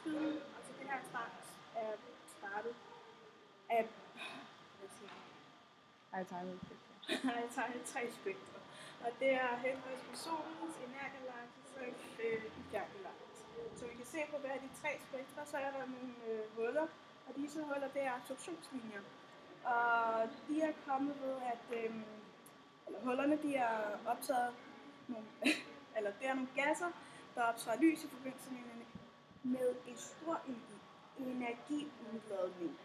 forskydning. Altså det her er startet af... Har jeg tegnet det? Har jeg tegnet 3 spektre. Og det er henholdsvis på solens, i nærgalaksen og i fjerngalaksen. Så vi kan se på hver af de 3 spektre, så er der nogle huller. Og disse huller, det er absorptionslinjer. Og de er kommet ved, at hullerne de er optaget nogle, eller det er nogle gasser, der optager lys i forbindelse med en stor energiudladning.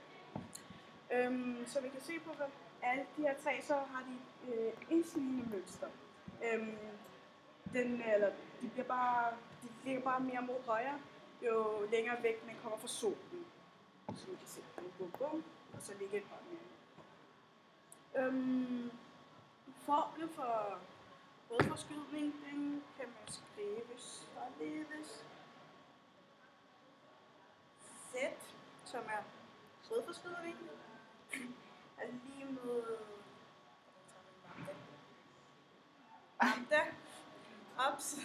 Så vi kan se på, at alle de her 3, så har de indsnigende mønster. De ligger bare mere mod højre, jo længere væk man kommer fra solen. Så vi kan se, bum, og så ligger det bare mere. Formlen for rødforskydning, den kan man skrive således. Z, som er rødforskydning, er lige med lambda, ops,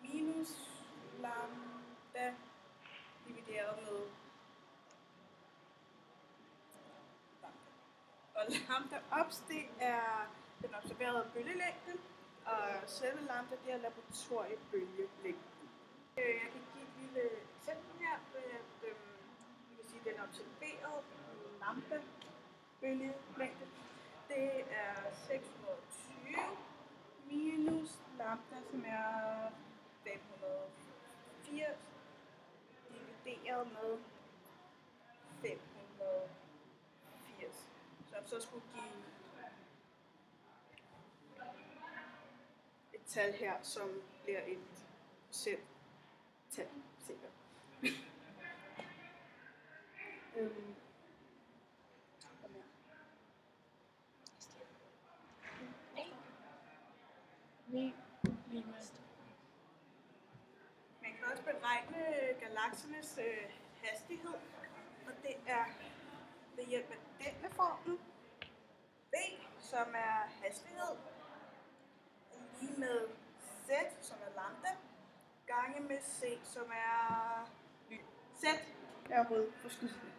minus lambda divideret med lambda. Og lambda ops, det er den observerede bølgelængde, og selve lambda, det er laboratoriebølgelængden. Jeg kan give et lille eksempel her, ved at vi kan sige, at den observerede lambda-bølgelængde, det er 620 minus lambda, som er 580 divideret med 580. Så skulle give et tal her, som bliver et procenttal, sikkert. Man kan også beregne galaksernes hastighed, og det er ved hjælp af denne formel, V, som er hastighed, lige med Z, som er lambda, gange med C, som er lys. Z er rødforskydning.